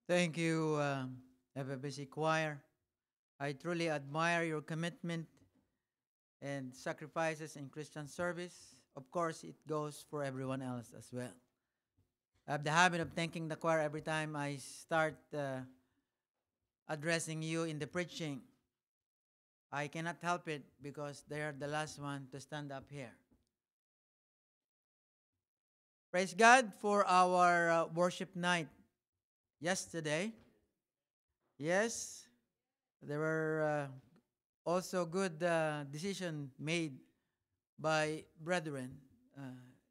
Thank you, FFBC Choir. I truly admire your commitment and sacrifices in Christian service. Of course, it goes for everyone else as well. I have the habit of thanking the choir every time I start addressing you in the preaching. I cannot help it because they are the last one to stand up here. Praise God for our worship night yesterday. Yes, there were also good decision made by brethren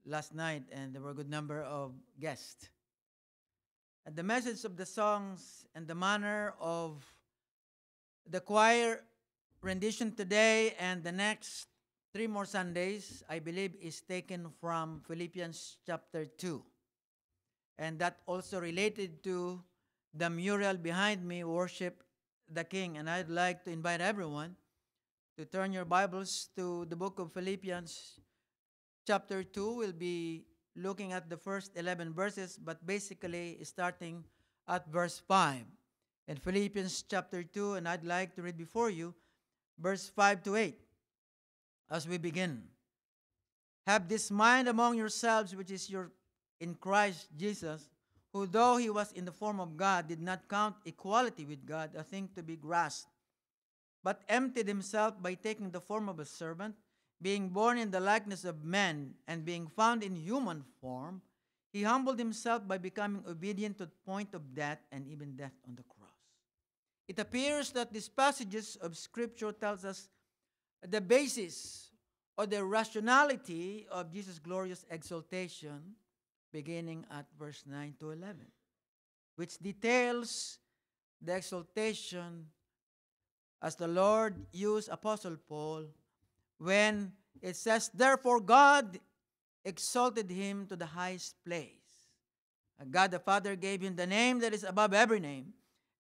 last night, and there were a good number of guests. And the message of the songs and the manner of the choir rendition today and the next three more Sundays, I believe, is taken from Philippians chapter 2. And that also related to the mural behind me, Worship the King. And I'd like to invite everyone to turn your Bibles to the book of Philippians chapter 2. We'll be looking at the first 11 verses, but basically starting at verse 5. In Philippians chapter 2, and I'd like to read before you verse 5 to 8 as we begin. Have this mind among yourselves, which is in Christ Jesus, who though he was in the form of God, did not count equality with God a thing to be grasped, but emptied himself by taking the form of a servant, being born in the likeness of men, and being found in human form, he humbled himself by becoming obedient to the point of death, and even death on the cross. It appears that these passages of Scripture tells us the basis or the rationality of Jesus' glorious exaltation, beginning at verse 9 to 11, which details the exaltation as the Lord used Apostle Paul when it says, therefore God exalted him to the highest place. And God the Father gave him the name that is above every name,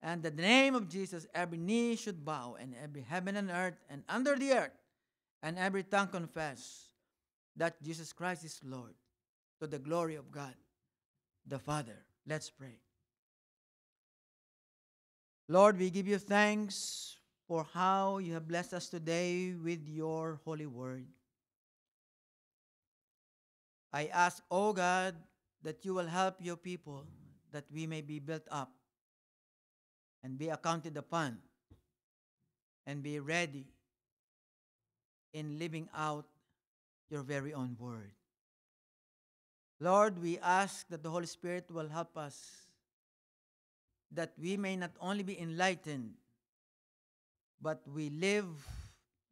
and the name of Jesus every knee should bow, and every heaven and earth and under the earth, and every tongue confess that Jesus Christ is Lord, to the glory of God the Father. Let's pray. Lord, we give you thanks for how you have blessed us today with your holy word. I ask, O God, that you will help your people, that we may be built up and be accounted upon and be ready in living out your very own word. Lord, we ask that the Holy Spirit will help us, that we may not only be enlightened, but we live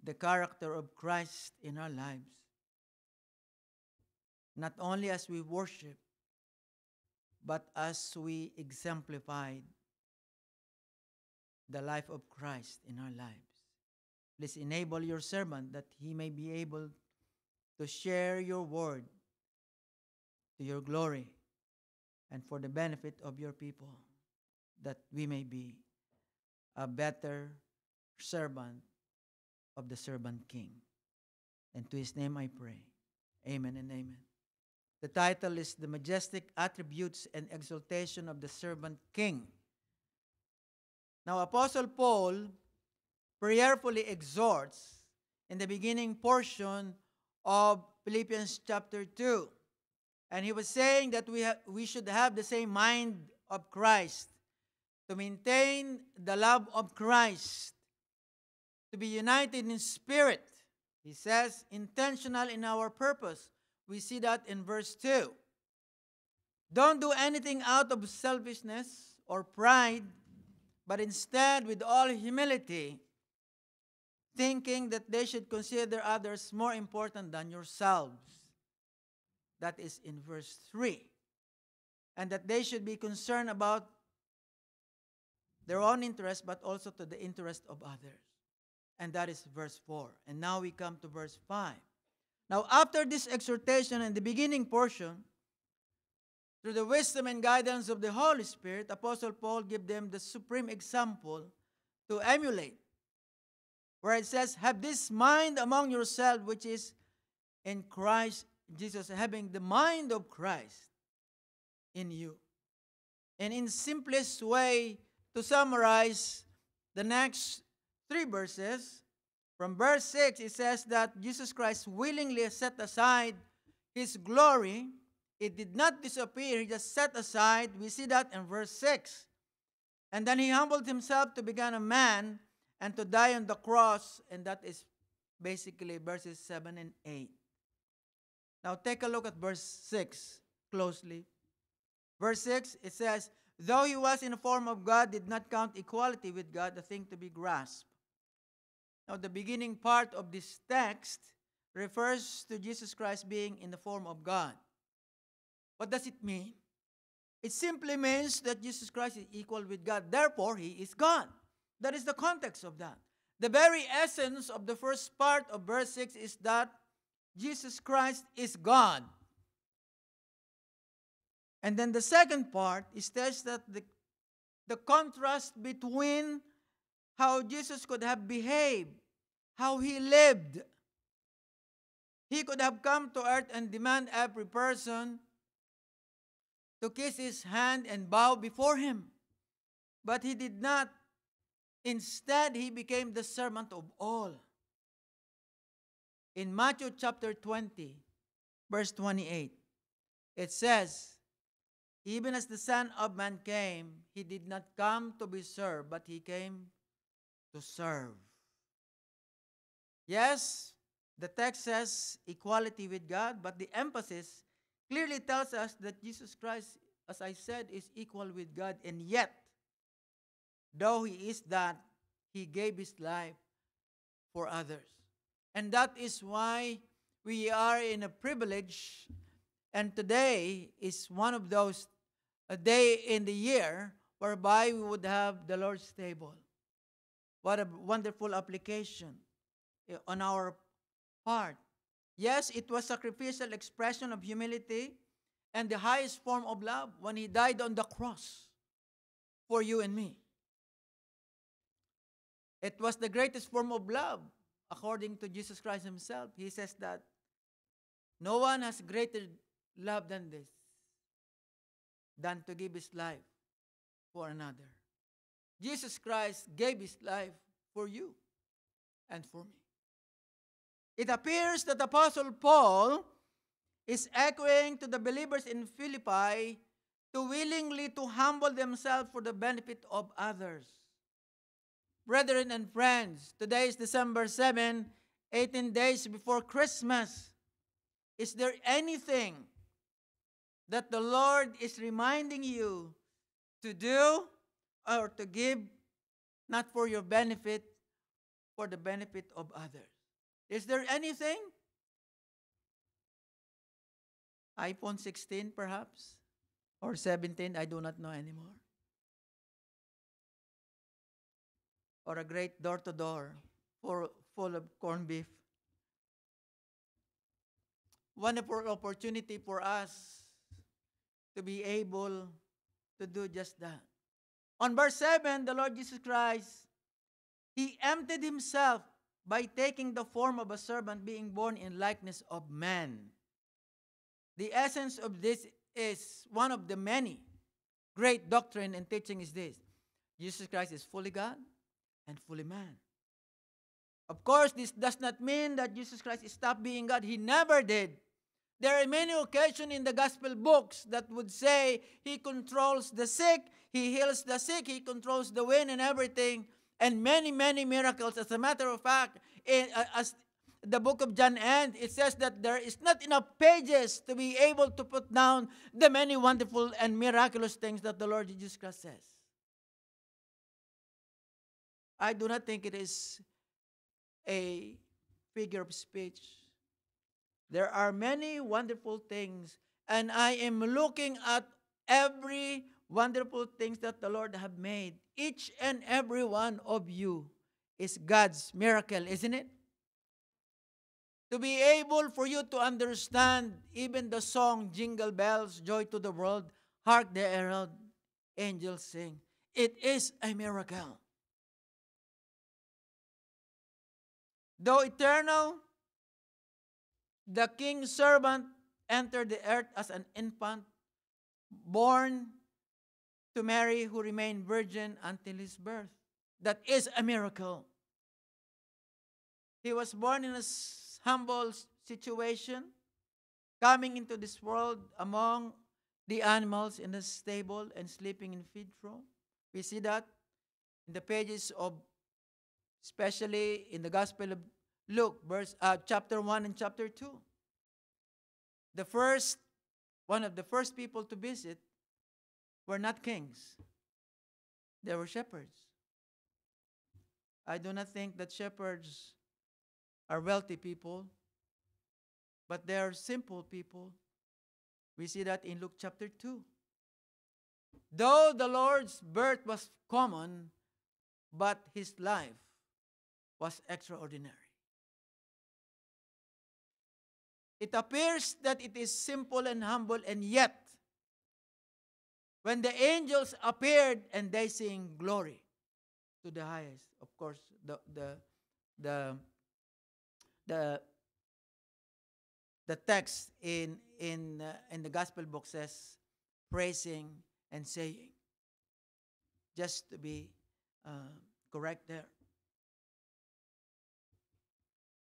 the character of Christ in our lives, not only as we worship, but as we exemplified the life of Christ in our lives. Please enable your servant that he may be able to share your word to your glory and for the benefit of your people, that we may be a better servant of the servant king. And to his name I pray. Amen and amen. The title is The Majestic Attributes and Exaltation of the Servant King. Now, Apostle Paul prayerfully exhorts in the beginning portion of Philippians chapter 2. And he was saying that we should have the same mind of Christ, to maintain the love of Christ, to be united in spirit. He says, intentional in our purpose. We see that in verse 2. Don't do anything out of selfishness or pride, but instead with all humility, thinking that they should consider others more important than yourselves. That is in verse 3. And that they should be concerned about their own interest, but also to the interest of others. And that is verse 4. And now we come to verse 5. Now, after this exhortation in the beginning portion, through the wisdom and guidance of the Holy Spirit, Apostle Paul gives them the supreme example to emulate, where it says, have this mind among yourselves, which is in Christ Jesus, having the mind of Christ in you. And in simplest way to summarize the next three verses, from verse 6, it says that Jesus Christ willingly set aside his glory. It did not disappear, he just set aside. We see that in verse 6. And then he humbled himself to become a man and to die on the cross. And that is basically verses 7 and 8. Now take a look at verse 6 closely. Verse 6, it says, though he was in the form of God, did not count equality with God a thing to be grasped. Now the beginning part of this text refers to Jesus Christ being in the form of God. What does it mean? It simply means that Jesus Christ is equal with God. Therefore, he is God. That is the context of that. The very essence of the first part of verse 6 is that Jesus Christ is God. And then the second part is that the contrast between how Jesus could have behaved, how he lived. He could have come to earth and demand every person to kiss his hand and bow before him. But he did not. Instead, he became the servant of all. In Matthew chapter 20, verse 28, it says, even as the Son of Man came, he did not come to be served, but he came to serve. Yes, the text says equality with God, but the emphasis clearly tells us that Jesus Christ, as I said, is equal with God, and yet, though he is that, he gave his life for others. And that is why we are in a privilege, and today is one of those a day in the year whereby we would have the Lord's table. What a wonderful application on our part. Yes, it was sacrificial expression of humility and the highest form of love when he died on the cross for you and me. It was the greatest form of love according to Jesus Christ himself. He says that no one has greater love than this, than to give his life for another. Jesus Christ gave his life for you and for me. It appears that Apostle Paul is echoing to the believers in Philippi to willingly to humble themselves for the benefit of others. Brethren and friends, today is December 7, 18 days before Christmas. Is there anything that the Lord is reminding you to do or to give, not for your benefit, for the benefit of others? Is there anything? iPhone 16 perhaps? Or 17, I do not know anymore. Or a great door-to-door full of corned beef. Wonderful opportunity for us to be able to do just that. On verse 7, the Lord Jesus Christ, he emptied himself by taking the form of a servant, being born in likeness of man. The essence of this is one of the many great doctrine and teaching is this: Jesus Christ is fully God and fully man. Of course, this does not mean that Jesus Christ stopped being God. He never did. There are many occasions in the gospel books that would say he controls the sick, he heals the sick, he controls the wind and everything, and many, many miracles. As a matter of fact, as the book of John ends, it says that there is not enough pages to be able to put down the many wonderful and miraculous things that the Lord Jesus Christ says. I do not think it is a figure of speech. There are many wonderful things, and I am looking at every wonderful things that the Lord have made. Each and every one of you is God's miracle, isn't it? To be able for you to understand even the song, Jingle Bells, Joy to the World, Hark the Herald Angels Sing. It is a miracle. Though eternal, the king's servant entered the earth as an infant, born to Mary, who remained virgin until his birth. That is a miracle. He was born in a humble situation, coming into this world among the animals in the stable and sleeping in feed trough. We see that in the pages of, especially in the Gospel of Luke, chapter 1 and chapter 2. One of the first people to visit were not kings. They were shepherds. I do not think that shepherds are wealthy people, but they are simple people. We see that in Luke chapter 2. Though the Lord's birth was common, but his life was extraordinary. It appears that it is simple and humble, and yet, when the angels appeared and they sing glory to the highest, of course, the text in the gospel book says praising and saying, just to be correct there.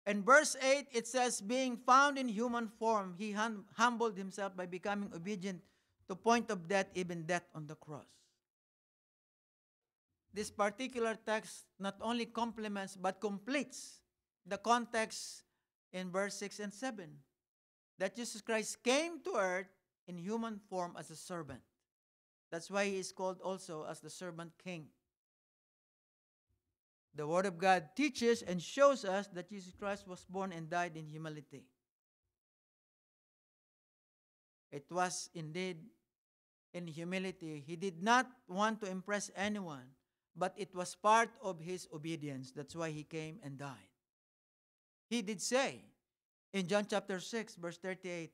In verse 8, it says, being found in human form, he humbled himself by becoming obedient to point of death, even death on the cross. This particular text not only complements but completes the context in verse 6 and 7, that Jesus Christ came to earth in human form as a servant. That's why he is called also as the servant king. The Word of God teaches and shows us that Jesus Christ was born and died in humility. It was indeed in humility. He did not want to impress anyone, but it was part of his obedience. That's why he came and died. He did say in John chapter 6, verse 38,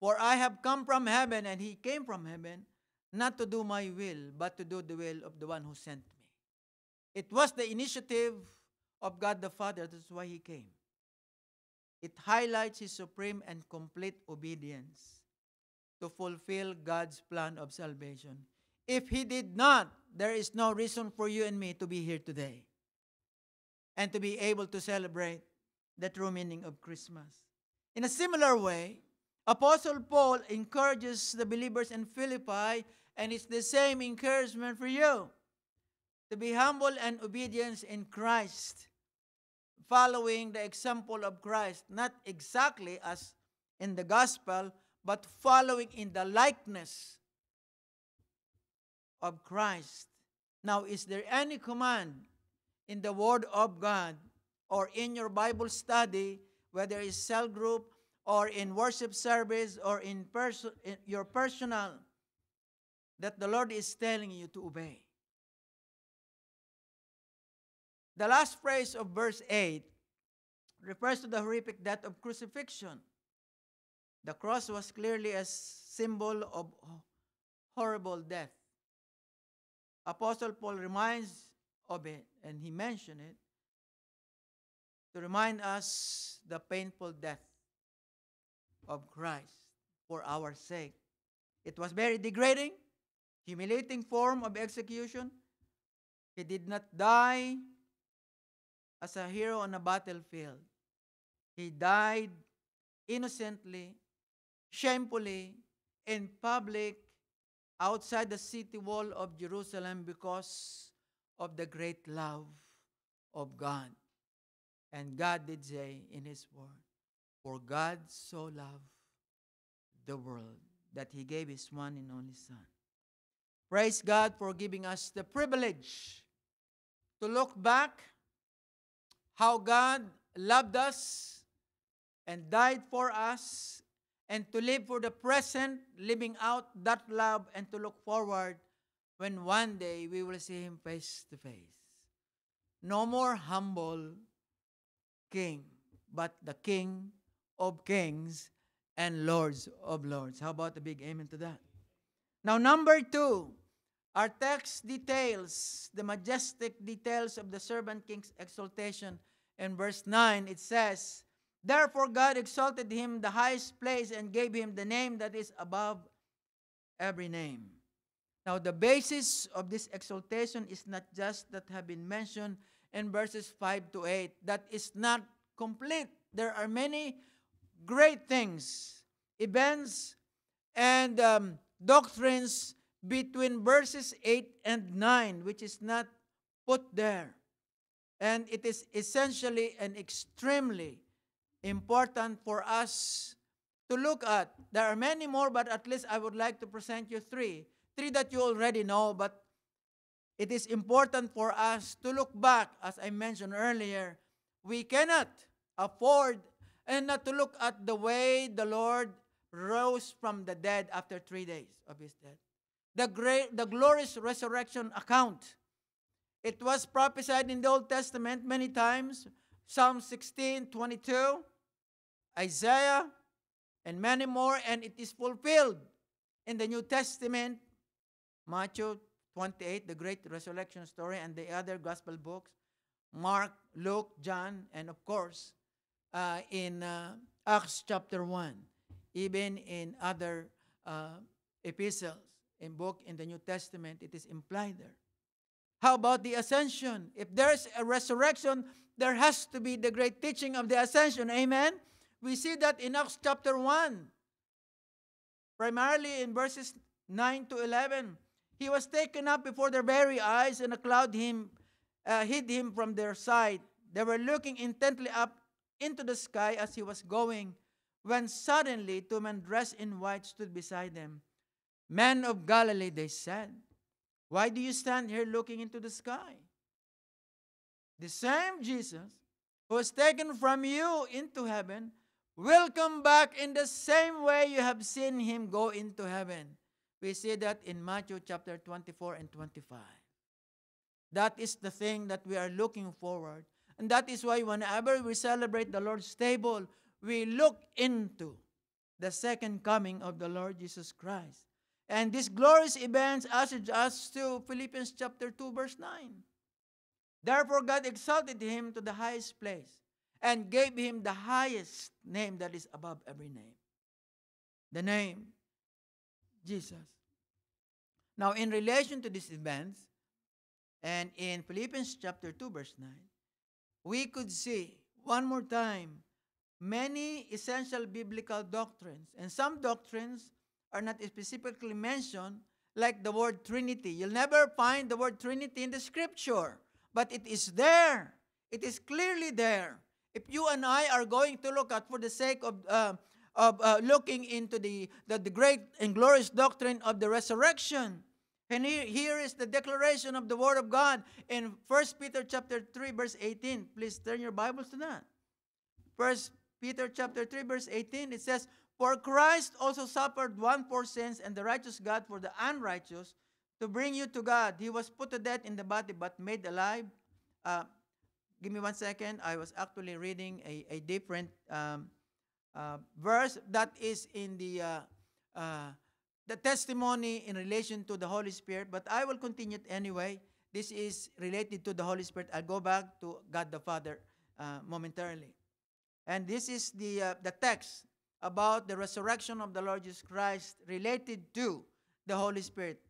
for I have come from heaven, and he came from heaven, not to do my will, but to do the will of the one who sent me. It was the initiative of God the Father. That's why he came. It highlights his supreme and complete obedience to fulfill God's plan of salvation. If he did not, there is no reason for you and me to be here today and to be able to celebrate the true meaning of Christmas. In a similar way, Apostle Paul encourages the believers in Philippi, and it's the same encouragement for you, to be humble and obedient in Christ, following the example of Christ, not exactly as in the gospel, but following in the likeness of Christ. Now, is there any command in the Word of God or in your Bible study, whether it's cell group or in worship service or in your personal, that the Lord is telling you to obey? The last phrase of verse 8 refers to the horrific death of crucifixion. The cross was clearly a symbol of horrible death. Apostle Paul reminds of it, and he mentioned it, to remind us the painful death of Christ for our sake. It was very degrading, humiliating form of execution. He did not die as a hero on a battlefield. He died innocently, shamefully, in public, outside the city wall of Jerusalem, because of the great love of God. And God did say in his word, for God so loved the world that he gave his one and only Son. Praise God for giving us the privilege to look back how God loved us and died for us, and to live for the present, living out that love, and to look forward when one day we will see him face to face. No more humble king, but the King of kings and Lords of lords. How about a big amen to that? Now, number 2, our text details the majestic details of the servant king's exaltation. In verse 9, it says, therefore God exalted him the highest place and gave him the name that is above every name. Now, the basis of this exaltation is not just that have been mentioned in verses 5 to 8. That is not complete. There are many great things, events, and doctrines between verses 8 and 9, which is not put there. And it is essentially and extremely important for us to look at. There are many more, but at least I would like to present you three. Three that you already know, but it is important for us to look back. As I mentioned earlier, we cannot afford and not to look at the way the Lord rose from the dead after 3 days of his death. The glorious resurrection account. It was prophesied in the Old Testament many times. Psalm 16:22, Isaiah, and many more, and it is fulfilled in the New Testament, Matthew 28, the great resurrection story, and the other gospel books, Mark, Luke, John, and of course, in Acts chapter 1, even in other epistles, in book in the New Testament, it is implied there. How about the ascension? If there's a resurrection, there has to be the great teaching of the ascension. Amen? We see that in Acts chapter 1, primarily in verses 9 to 11. He was taken up before their very eyes, and a cloud hid him from their sight. They were looking intently up into the sky as he was going, when suddenly 2 men dressed in white stood beside them. Men of Galilee, they said, why do you stand here looking into the sky? The same Jesus who was taken from you into heaven will come back in the same way you have seen him go into heaven. We see that in Matthew chapter 24 and 25. That is the thing that we are looking forward. And that is why whenever we celebrate the Lord's table, we look into the second coming of the Lord Jesus Christ. And this glorious event ushered us to Philippians chapter 2 verse 9. Therefore God exalted him to the highest place and gave him the highest name that is above every name. The name Jesus. Now, in relation to these events, and in Philippians chapter 2 verse 9, we could see one more time many essential biblical doctrines. And some doctrines are not specifically mentioned, like the word Trinity. You'll never find the word Trinity in the Scripture, but it is there. It is clearly there. If you and I are going to look at, for the sake of looking into the great and glorious doctrine of the resurrection, and here is the declaration of the Word of God in 1 Peter chapter 3 verse 18. Please turn your Bibles to that. 1 Peter chapter 3 verse 18, it says, for Christ also suffered once for sins, and the righteous God for the unrighteous, to bring you to God. He was put to death in the body, but made alive. Give me 1 second. I was actually reading a different verse that is in the testimony in relation to the Holy Spirit, but I will continue it anyway. This is related to the Holy Spirit. I'll go back to God the Father momentarily. And this is the text about the resurrection of the Lord Jesus Christ related to the Holy Spirit.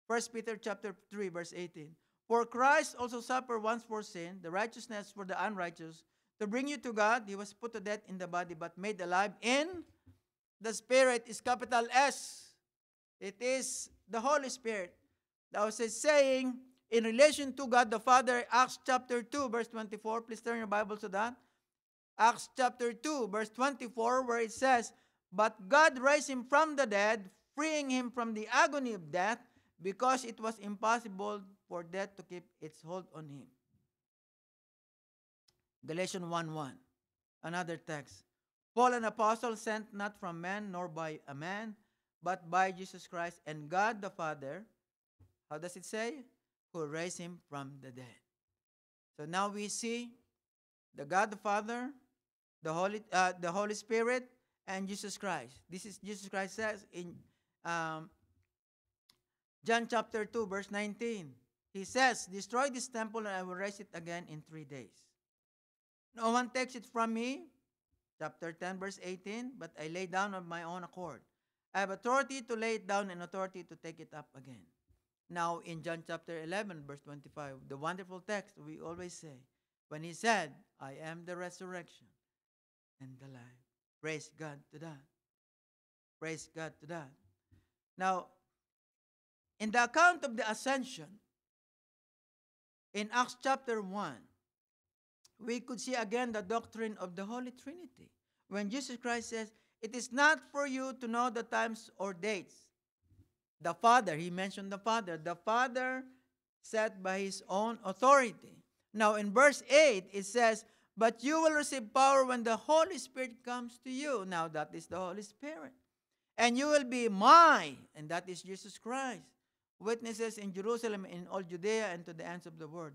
1 Peter chapter 3 verse 18. For Christ also suffered once for sin, the righteousness for the unrighteous, to bring you to God. He was put to death in the body, but made alive in the Spirit. Is capital S. It is the Holy Spirit. That was saying in relation to God the Father, Acts chapter 2 verse 24. Please turn your Bible to that. Acts chapter 2 verse 24, where it says, but God raised him from the dead, freeing him from the agony of death, because it was impossible for death to keep its hold on him. Galatians 1:1, another text. Paul, an apostle, sent not from man nor by a man, but by Jesus Christ and God the Father. How does it say? Who raised him from the dead. So now we see the God the Father, the Holy Spirit, and Jesus Christ. This is Jesus Christ says in John chapter 2 verse 19. He says, destroy this temple and I will raise it again in 3 days. No one takes it from me. Chapter 10 verse 18. But I lay down of my own accord. I have authority to lay it down and authority to take it up again. Now, in John chapter 11, verse 25, the wonderful text we always say, when he said, I am the resurrection and the life. Praise God to that. Praise God to that. Now, in the account of the ascension, in Acts chapter 1, we could see again the doctrine of the Holy Trinity. When Jesus Christ says, it is not for you to know the times or dates. The Father, he mentioned the Father set by his own authority. Now in verse 8, it says, but you will receive power when the Holy Spirit comes to you. Now that is the Holy Spirit. And you will be my, and that is Jesus Christ, witnesses in Jerusalem, in all Judea, and to the ends of the world.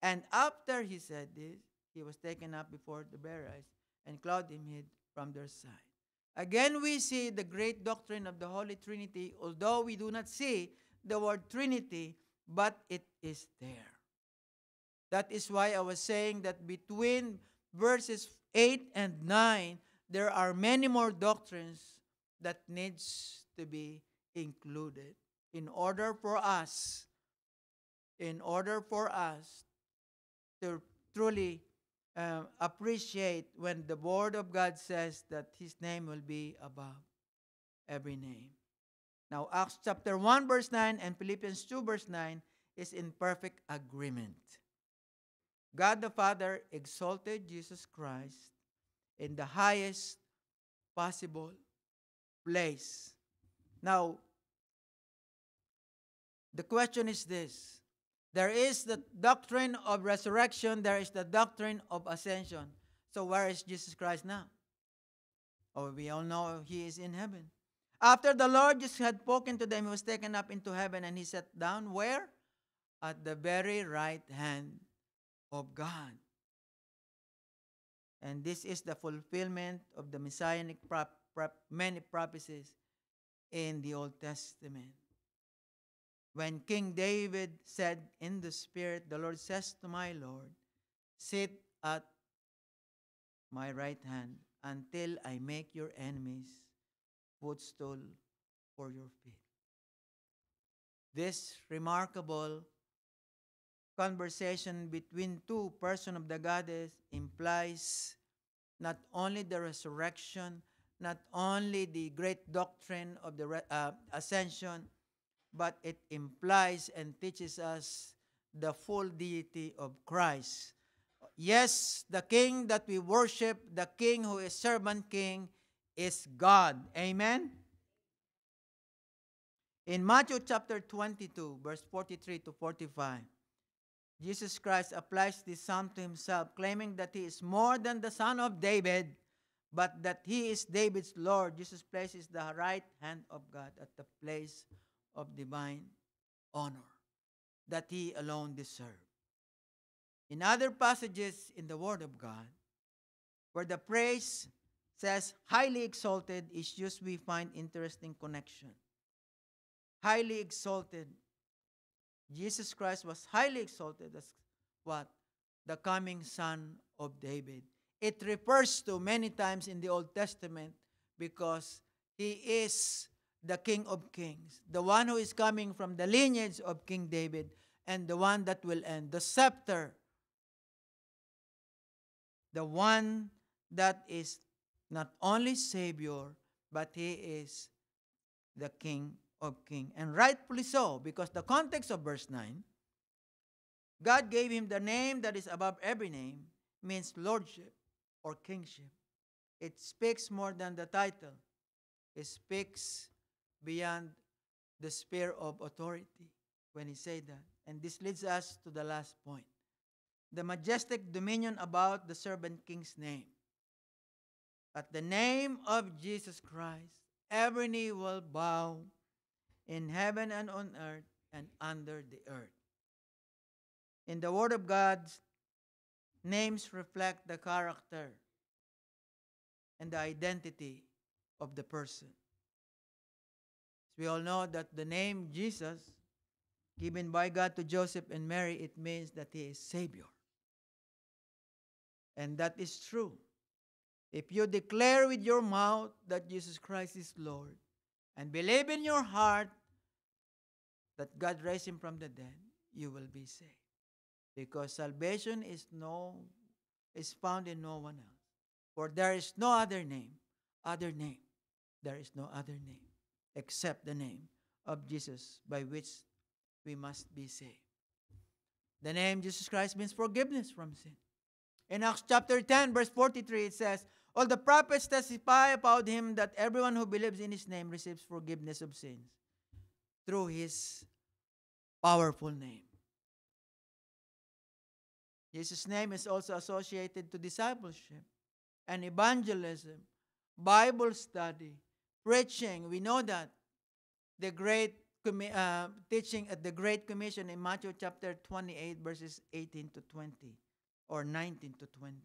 And after he said this, he was taken up before the bare eyes, and cloud him hid from their sight. Again, we see the great doctrine of the Holy Trinity, although we do not see the word Trinity, but it is there. That is why I was saying that between verses 8 and 9, there are many more doctrines that needs to be included in order for us to truly appreciate when the Word of God says that his name will be above every name. Now, Acts chapter 1 verse 9 and Philippians 2 verse 9 is in perfect agreement. God the Father exalted Jesus Christ in the highest possible place. Now, the question is this. There is the doctrine of resurrection. There is the doctrine of ascension. So where is Jesus Christ now? Oh, we all know he is in heaven. After the Lord just had spoken to them, he was taken up into heaven and he sat down where? At the very right hand of God. And this is the fulfillment of the messianic many prophecies in the Old Testament. When King David said in the Spirit, the Lord says to my Lord, sit at my right hand until I make your enemies footstool for your feet. This remarkable conversation between two persons of the Godhead implies not only the resurrection, not only the great doctrine of the ascension, but it implies and teaches us the full deity of Christ. Yes, the King that we worship, the King who is servant king, is God. Amen? In Matthew chapter 22, verse 43 to 45, Jesus Christ applies this psalm to himself, claiming that he is more than the son of David, but that he is David's Lord. Jesus places the right hand of God at the place of divine honor that he alone deserved. In other passages in the Word of God, where the phrase says highly exalted is used, we find interesting connection. Highly exalted. Jesus Christ was highly exalted as what? The coming Son of David. It refers to many times in the Old Testament because he is the King of Kings, the one who is coming from the lineage of King David, and the one that will end, the scepter, the one that is not only Savior, but he is the King of Kings. And rightfully so, because the context of verse 9, God gave him the name that is above every name, means lordship or kingship. It speaks more than the title. It speaks beyond the sphere of authority when he said that. And this leads us to the last point. The majestic dominion about the servant king's name. At the name of Jesus Christ, every knee will bow in heaven and on earth and under the earth. In the Word of God, names reflect the character and the identity of the person. We all know that the name Jesus, given by God to Joseph and Mary, it means that he is Savior. And that is true. If you declare with your mouth that Jesus Christ is Lord and believe in your heart that God raised him from the dead, you will be saved. Because salvation is found in no one else. For there is no other name. There is no other name except the name of Jesus by which we must be saved. The name Jesus Christ means forgiveness from sin. In Acts chapter 10, verse 43, it says, all the prophets testify about him that everyone who believes in his name receives forgiveness of sins through his powerful name. Jesus' name is also associated to discipleship and evangelism, Bible study, preaching. We know that the great teaching at the Great Commission in Matthew chapter 28, verses 18 to 20, or 19 to 20.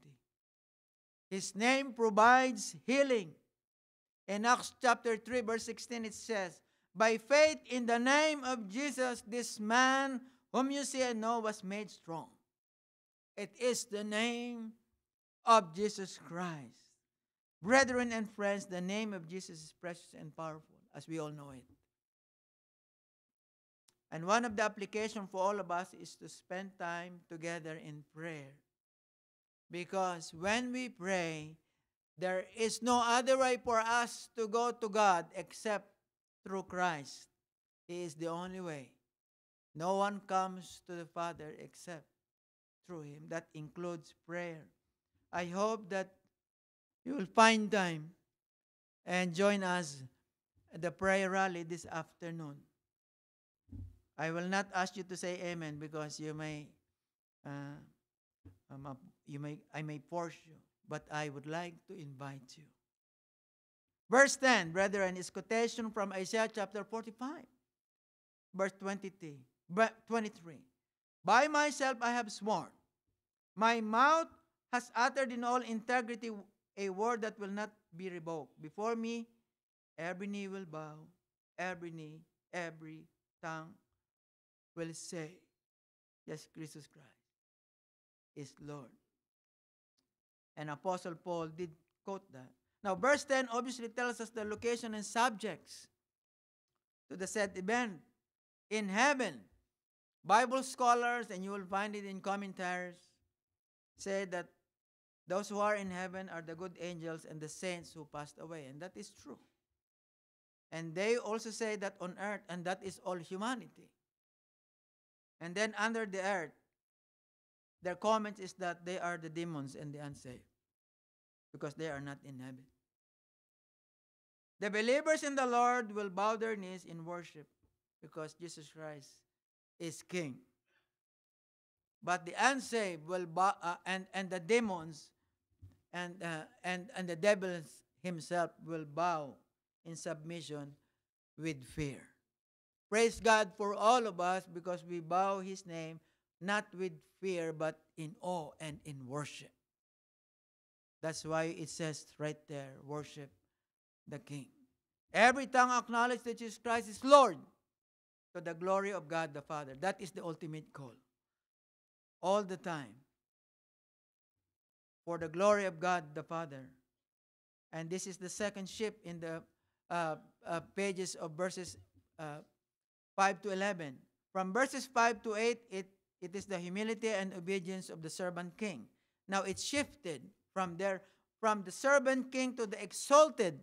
His name provides healing. In Acts chapter 3, verse 16, it says, by faith in the name of Jesus, this man whom you see and know was made strong. It is the name of Jesus Christ. Brethren and friends, the name of Jesus is precious and powerful, as we all know it. And one of the applications for all of us is to spend time together in prayer. Because when we pray, there is no other way for us to go to God except through Christ. He is the only way. No one comes to the Father except through him. That includes prayer. I hope that you will find time and join us at the prayer rally this afternoon. I will not ask you to say amen because I may force you, but I would like to invite you. Verse 10, brethren, is quotation from Isaiah chapter 45, verse 23. By myself I have sworn, my mouth has uttered in all integrity a word that will not be revoked. Before me, every knee will bow, every tongue will say, yes, Jesus Christ is Lord. And Apostle Paul did quote that. Now, verse 10 obviously tells us the location and subjects to the said event in heaven. Bible scholars, and you will find it in commentaries, say that those who are in heaven are the good angels and the saints who passed away. And that is true. And they also say that on earth, and that is all humanity. And then under the earth, their comment is that they are the demons and the unsaved, because they are not in heaven. The believers in the Lord will bow their knees in worship because Jesus Christ is King. But the unsaved will bow, and the demons and the devil himself will bow in submission with fear. Praise God for all of us because we bow his name not with fear but in awe and in worship. That's why it says right there, worship the King. Every tongue acknowledge that Jesus Christ is Lord to the glory of God the Father. That is the ultimate call. All the time. For the glory of God the Father. And this is the second shift in the pages of verses 5 to 11. From verses 5 to 8, it is the humility and obedience of the servant king. Now it shifted from the servant king to the exalted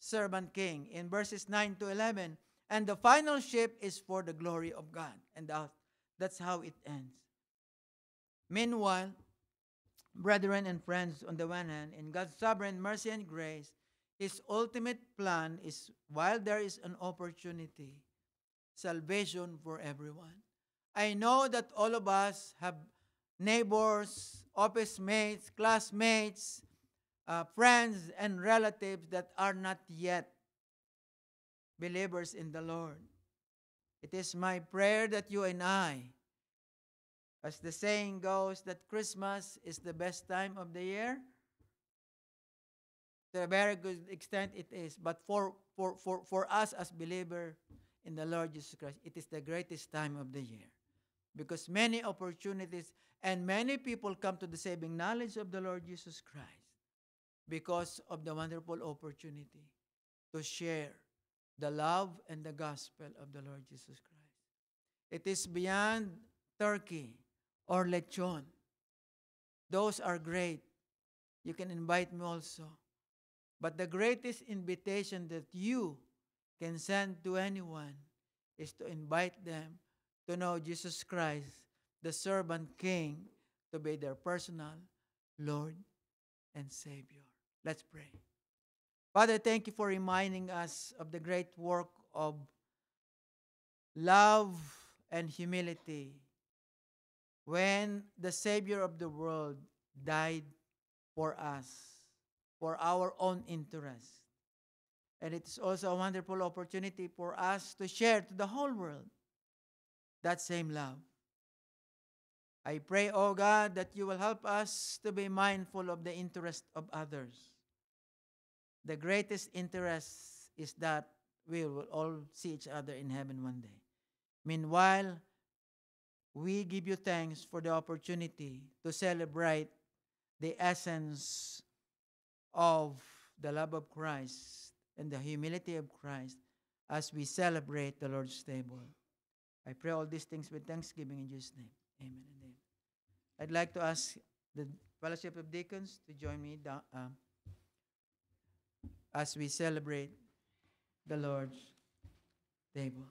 servant king in verses 9 to 11. And the final shift is for the glory of God. And that's how it ends. Meanwhile, brethren and friends, on the one hand, in God's sovereign mercy and grace, his ultimate plan is, while there is an opportunity, salvation for everyone. I know that all of us have neighbors, office mates, classmates, friends, and relatives that are not yet believers in the Lord. It is my prayer that you and I, as the saying goes, that Christmas is the best time of the year. To a very good extent it is. But for us as believers in the Lord Jesus Christ, it is the greatest time of the year. Because many opportunities and many people come to the saving knowledge of the Lord Jesus Christ because of the wonderful opportunity to share the love and the gospel of the Lord Jesus Christ. It is beyond turkey or lechon. Those are great. You can invite me also. But the greatest invitation that you can send to anyone is to invite them to know Jesus Christ, the servant king, to be their personal Lord and Savior. Let's pray. Father, thank you for reminding us of the great work of love and humility when the Savior of the world died for us, for our own interest. And it is also a wonderful opportunity for us to share to the whole world that same love. I pray, O God, that you will help us to be mindful of the interest of others. The greatest interest is that we will all see each other in heaven one day. Meanwhile, we give you thanks for the opportunity to celebrate the essence of the love of Christ and the humility of Christ as we celebrate the Lord's table. I pray all these things with thanksgiving in Jesus' name. Amen and amen. I'd like to ask the Fellowship of Deacons to join me as we celebrate the Lord's table.